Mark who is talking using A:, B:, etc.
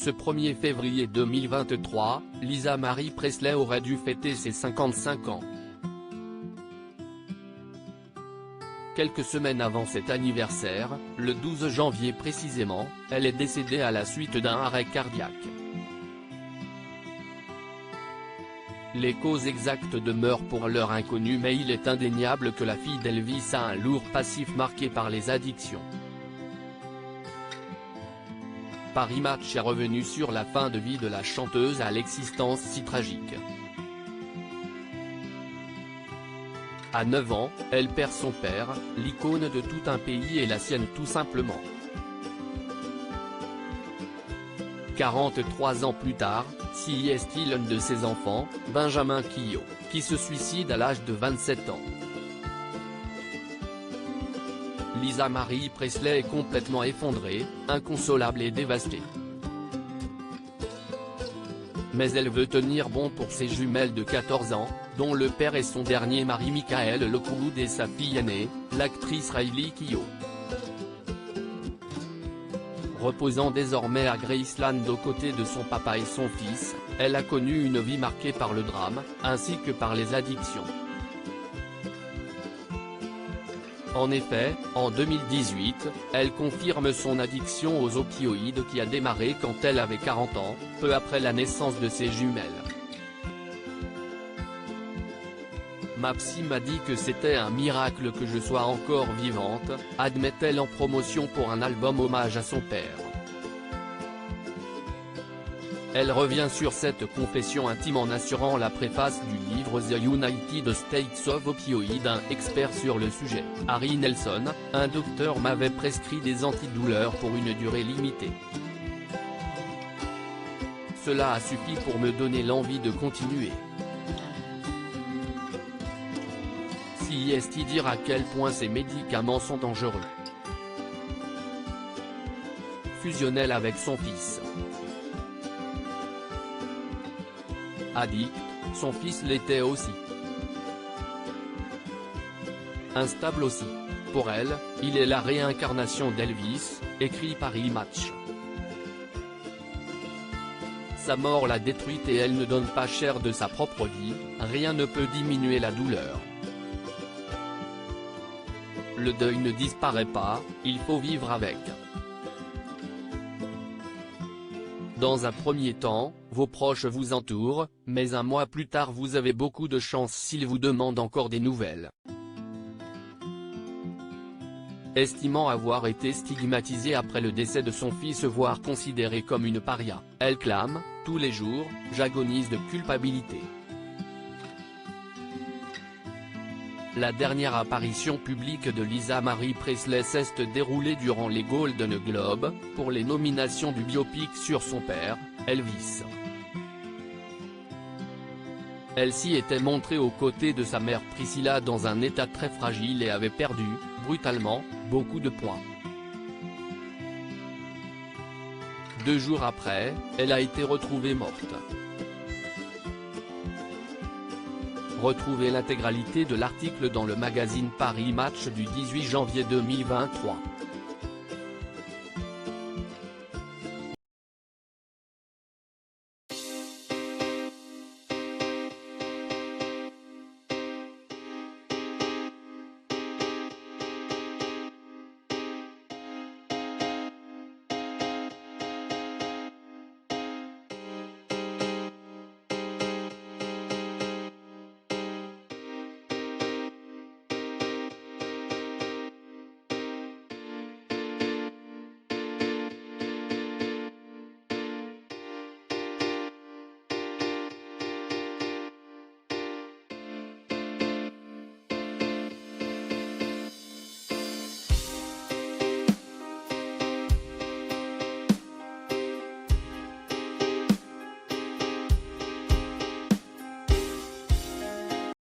A: Ce 1er février 2023, Lisa Marie Presley aurait dû fêter ses 55 ans. Quelques semaines avant cet anniversaire, le 12 janvier précisément, elle est décédée à la suite d'un arrêt cardiaque. Les causes exactes demeurent pour l'heure inconnues, mais il est indéniable que la fille d'Elvis a un lourd passif marqué par les addictions. Paris Match est revenu sur la fin de vie de la chanteuse à l'existence si tragique. À 9 ans, elle perd son père, l'icône de tout un pays et la sienne tout simplement. 43 ans plus tard, si est-il l'un de ses enfants, Benjamin Quillot, qui se suicide à l'âge de 27 ans. Lisa Marie Presley est complètement effondrée, inconsolable et dévastée. Mais elle veut tenir bon pour ses jumelles de 14 ans, dont le père est son dernier mari Michael Lockwood et sa fille aînée, l'actrice Riley Keough. Reposant désormais à Graceland aux côtés de son papa et son fils, elle a connu une vie marquée par le drame, ainsi que par les addictions. En effet, en 2018, elle confirme son addiction aux opioïdes qui a démarré quand elle avait 40 ans, peu après la naissance de ses jumelles. Ma psy m'a dit que c'était un miracle que je sois encore vivante, admet-elle en promotion pour un album hommage à son père. Elle revient sur cette confession intime en assurant la préface du livre The United States of Opioid. Un expert sur le sujet, Harry Nelson, un docteur m'avait prescrit des antidouleurs pour une durée limitée. Cela a suffi pour me donner l'envie de continuer. Si est dire à quel point ces médicaments sont dangereux. Fusionnelle avec son fils. Addict, son fils l'était aussi. Instable aussi. Pour elle, il est la réincarnation d'Elvis, écrit Paris Match. Sa mort l'a détruite et elle ne donne pas cher de sa propre vie, rien ne peut diminuer la douleur. Le deuil ne disparaît pas, il faut vivre avec. Dans un premier temps, vos proches vous entourent, mais un mois plus tard vous avez beaucoup de chance s'ils vous demandent encore des nouvelles. Estimant avoir été stigmatisée après le décès de son fils, voire considérée comme une paria, elle clame, tous les jours, j'agonise de culpabilité. La dernière apparition publique de Lisa Marie Presley s'est déroulée durant les Golden Globes, pour les nominations du biopic sur son père, Elvis. Elle s'y était montrée aux côtés de sa mère Priscilla dans un état très fragile et avait perdu, brutalement, beaucoup de poids. 2 jours après, elle a été retrouvée morte. Retrouvez l'intégralité de l'article dans le magazine Paris Match du 18 janvier 2023.